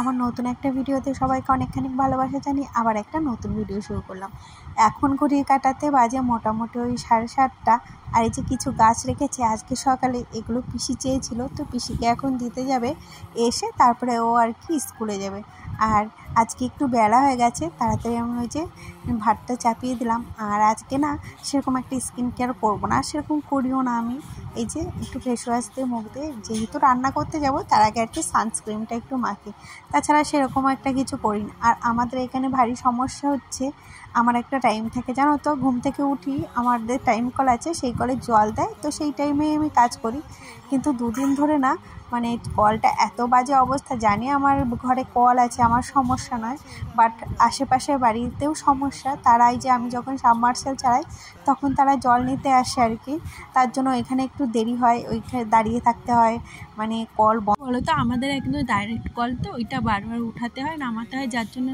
আমার নতুন একটা ভিডিওতে সবাইকে অনেকখানি ভালোবাসা জানিয়ে আবার একটা নতুন ভিডিও শুরু করলাম। এখন ঘড়ির কাঁটাতে বাজে মোটামুটি ওই 7:30। আর এই যে কিছু গাছ রেখেছে আজকে সকালে, এগুলো পিসি চেয়েছিল, তো পিসিকে এখন দিতে যাবে, এসে তারপরে ও আর কি স্কুলে যাবে। আর আজকে একটু বেলা হয়ে গেছে, তাড়াতাড়ি আমি ওই যে ভাতটা চাপিয়ে দিলাম। আর আজকে না সেরকম একটা স্কিন কেয়ার করবো না, সেরকম করিও না আমি। এই যে একটু ফেস ওয়াশ দিয়ে মুখ দিয়ে যেহেতু রান্না করতে যাব তার আগে আর কি সানস্ক্রিনটা একটু মাখি, তাছাড়া সেরকম একটা কিছু করি না। আর আমাদের এখানে ভারী সমস্যা হচ্ছে, আমার একটা টাইম থাকে জানো তো, ঘুম থেকে উঠি, আমাদের টাইম কল আছে, সেই কলে জল দেয়, তো সেই টাইমে আমি কাজ করি। কিন্তু দুদিন ধরে না মানে কলটা এত বাজে অবস্থা, জানি আমার ঘরে কল আছে, আমার সমস্যা নয়, বাট আশেপাশের বাড়িতেও সমস্যা। তারাই যে আমি যখন সাবমার্সেল চালাই তখন তারা জল নিতে আসে আর কি, তার জন্য এখানে একটু দেরি হয়, ওইখানে দাঁড়িয়ে থাকতে হয়, মানে কল বলো তো। আমাদের একদম ডাইরেক্ট কল, তো ওইটা বারবার উঠাতে হয়, নামাতে হয়, যার জন্য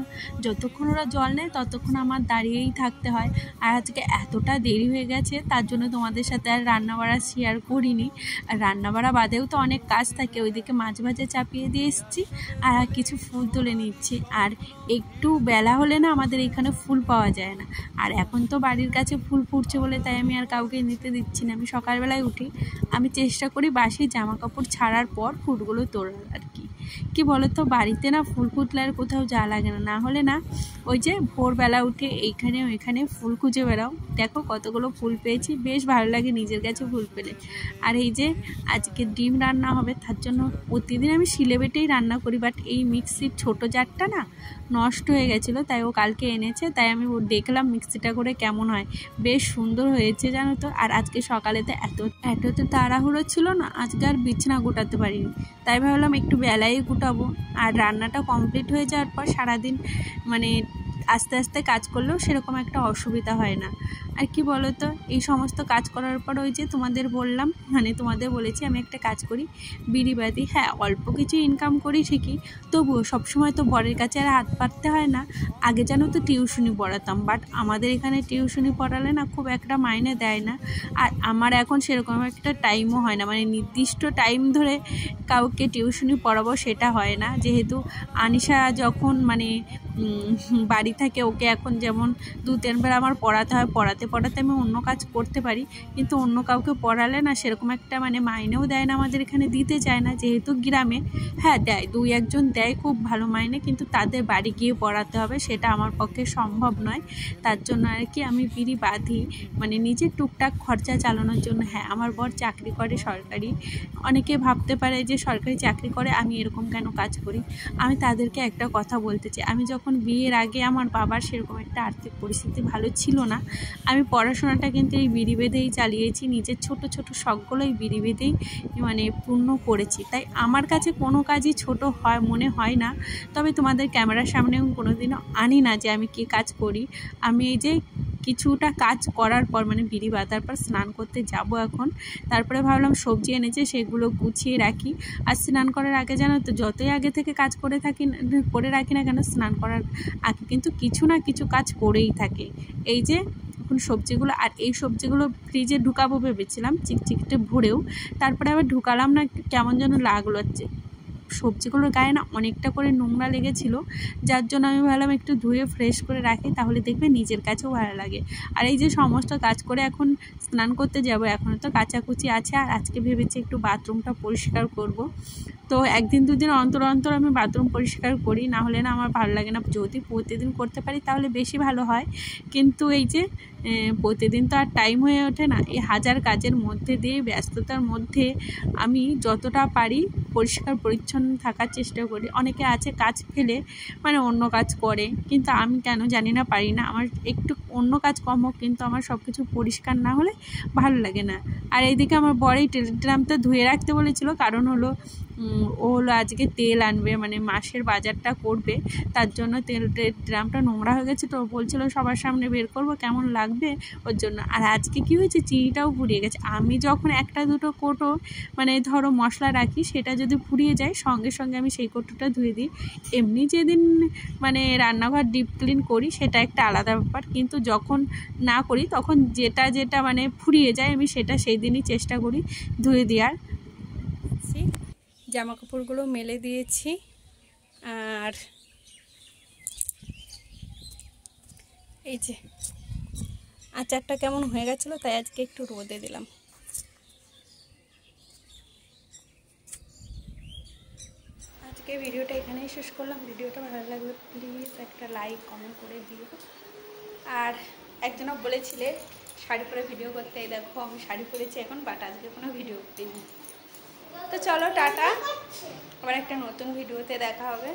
যতক্ষণ ওরা জল নেয় ততক্ষণ আমার দাঁড়িয়েই থাকতে হয়। আর আজকে এতটা দেরি হয়ে গেছে, তার জন্য তোমাদের সাথে আর রান্নাবাড়া শেয়ার করিনি। আর রান্নাবাড়া বাদেও তো অনেক কাজ থাকে, ওইদিকে মাছ ভাজা চাপিয়ে দিয়ে এসেছি, আর কিছু ফুল তুলে নিচ্ছি। আর একটু বেলা হলে না আমাদের এখানে ফুল পাওয়া যায় না, আর এখন তো বাড়ির কাছে ফুল ফুটছে বলে তাই আমি আর কাউকে নিতে দিচ্ছি না। আমি সকালবেলায় উঠি, আমি চেষ্টা করি বাসি জামা কাপড় ছাড়ার পর ফুলগুলো তোলার আর কি বলো তো, বাড়িতে না ফুল ফুটলে আর কোথাও যাওয়া লাগে না। না হলে না ওই যে ভোরবেলা উঠে এইখানে ওইখানে ফুল খুঁজে বেড়াও। দেখো কতগুলো ফুল পেয়েছি, বেশ ভালো লাগে নিজের কাছে ফুল পেলে। আর এই যে আজকে ডিম রান্না হবে, তার জন্য প্রতিদিন আমি শিলে বেটেই রান্না করি, বাট এই মিক্সির ছোটো জারটা না নষ্ট হয়ে গেছিলো, তাই ও কালকে এনেছে, তাই আমি দেখলাম মিক্সিটা করে কেমন হয়, বেশ সুন্দর হয়েছে জানো তো। আর আজকে সকালেতে এত তো তাড়াহুড়ো ছিল না, আজকে আর বিছানা গোটাতে পারিনি, তাই ভাবলাম একটু বেলায় গুটাবো। আর রান্নাটা কমপ্লিট হয়ে যাওয়ার পর সারাদিন মানে আস্তে আস্তে কাজ করলেও সেরকম একটা অসুবিধা হয় না। আর কি বলো তো, এই সমস্ত কাজ করার পর ওই যে তোমাদের বললাম, মানে তোমাদের বলেছি আমি একটা কাজ করি, বিড়ি বাঁধি। হ্যাঁ, অল্প কিছু ইনকাম করি ঠিকই, তবুও সবসময় তো বরের কাছে আর হাত পাততে হয় না। আগে জানো তো টিউশনি পড়াতাম, বাট আমাদের এখানে টিউশনি পড়ালে না খুব একটা মাইনে দেয় না। আর আমার এখন সেরকম একটা টাইমও হয় না, মানে নির্দিষ্ট টাইম ধরে কাউকে টিউশনি পড়াবো সেটা হয় না। যেহেতু আনিশা যখন মানে বাড়ি থাকে, ওকে এখন যেমন 2-3 বার আমার পড়াতে হয়, পড়াতে আমি অন্য কাজ করতে পারি, কিন্তু অন্য কাউকে পড়ালে না সেরকম একটা মানে মাইনেও দেয় না, আমাদের এখানে দিতে চায় না। যেহেতু গ্রামে হ্যাঁ দেয়, 2-1 জন দেয় খুব ভালো মাইনে, কিন্তু তাদের বাড়ি গিয়ে পড়াতে হবে, সেটা আমার পক্ষে সম্ভব নয়। তার জন্য আর কি আমি বিড়ি বাঁধি, মানে নিজের টুকটাক খরচা চালানোর জন্য। হ্যাঁ, আমার বর চাকরি করে সরকারি, অনেকে ভাবতে পারে যে সরকারি চাকরি করে আমি এরকম কেন কাজ করি। আমি তাদেরকে একটা কথা বলতে চাই, আমি যখন বিয়ের আগে আমার বাবার সেরকম একটা আর্থিক পরিস্থিতি ভালো ছিল না, আমি পড়াশোনাটা কিন্তু এই বিড়ি বেঁধেই চালিয়েছি, নিজের ছোট ছোট শখগুলো এই বিড়ি বেঁধেই মানে পূর্ণ করেছি। তাই আমার কাছে কোনো কাজই ছোট হয় মনে হয় না। তবে তোমাদের ক্যামেরার সামনেও কোনোদিনও আনি না যে আমি কী কাজ করি। আমি এই যে কিছুটা কাজ করার পর মানে বিড়ি বাঁধার পর স্নান করতে যাব এখন, তারপরে ভাবলাম সবজি এনেছে সেগুলো গুছিয়ে রাখি। আর স্নান করার আগে জানো তো, যতই আগে থেকে কাজ করে রাখি না কেন, স্নান করার আগে কিন্তু কিছু না কিছু কাজ করেই থাকে। এই যে এখন সবজিগুলো, আর এই সবজিগুলো ফ্রিজে ঢুকাবো ভেবেছিলাম চিকচিকটে ভরেও, তারপরে আবার ঢুকালাম না, কেমন যেন লাগলো। সবজিগুলোর গায়ে না অনেকটা করে নোংরা লেগেছিল, যার জন্য আমি ভাবলাম একটু ধুয়ে ফ্রেশ করে রাখি, তাহলে দেখবে নিজের কাছেও ভালো লাগে। আর এই যে সমস্ত কাজ করে এখন স্নান করতে যাব, এখনও তো কাচাকুচি আছে। আর আজকে ভেবেছি একটু বাথরুমটা পরিষ্কার করব, তো 1-2 দিন অন্তর অন্তর আমি বাথরুম পরিষ্কার করি, না হলে না আমার ভালো লাগে না। যদি প্রতিদিন করতে পারি তাহলে বেশি ভালো হয়, কিন্তু এই যে প্রতিদিন তো আর টাইম হয়ে ওঠে না। এই হাজার কাজের মধ্যে দিয়ে, ব্যস্ততার মধ্যে আমি যতটা পারি পরিষ্কার পরিচ্ছন্ন থাকার চেষ্টা করি। অনেকে আছে কাজ ফেলে মানে অন্য কাজ করে, কিন্তু আমি কেন জানি না পারি না। আমার একটু অন্য কাজ কম হোক, কিন্তু আমার সব কিছু পরিষ্কার না হলে ভালো লাগে না। আর এইদিকে আমার বড় এই টেলিগ্রামটা ধুয়ে রাখতে বলেছিল, কারণ হলো ও হলো আজকে তেল আনবে, মানে মাসের বাজারটা করবে, তার জন্য তেলের ড্রামটা নোংরা হয়ে গেছে, তো বলছিল সবার সামনে বের করব, কেমন লাগবে ওর জন্য। আর আজকে কি হয়েছে, চিনিটাও ফুরিয়ে গেছে। আমি যখন 1-2 কৌটো মানে ধরো মশলা রাখি, সেটা যদি ফুরিয়ে যায় সঙ্গে সঙ্গে আমি সেই কৌটোটা ধুয়ে দিই। এমনি যেদিন মানে রান্নাঘর ডিপ ক্লিন করি সেটা একটা আলাদা ব্যাপার, কিন্তু যখন না করি তখন যেটা মানে ফুরিয়ে যায় আমি সেটা সেই দিনই চেষ্টা করি ধুয়ে দেওয়ার। জামা কাপড়গুলো মেলে দিয়েছি, আর এই যে আচারটা কেমন হয়ে গেছিলো, তাই আজকে একটু রোদে দিলাম। আজকে ভিডিওটা এখানেই শেষ করলাম। ভিডিওটা ভালো লাগলে প্লিজ একটা লাইক কমেন্ট করে দিও। আর একজনও বলেছিলে শাড়ি পরে ভিডিও করতে, এই দেখো আমি শাড়ি পরেছি এখন, বাট আজকে কোনো ভিডিও করিনি। তো চলো টাটা, আবার একটা নতুন ভিডিওতে দেখা হবে।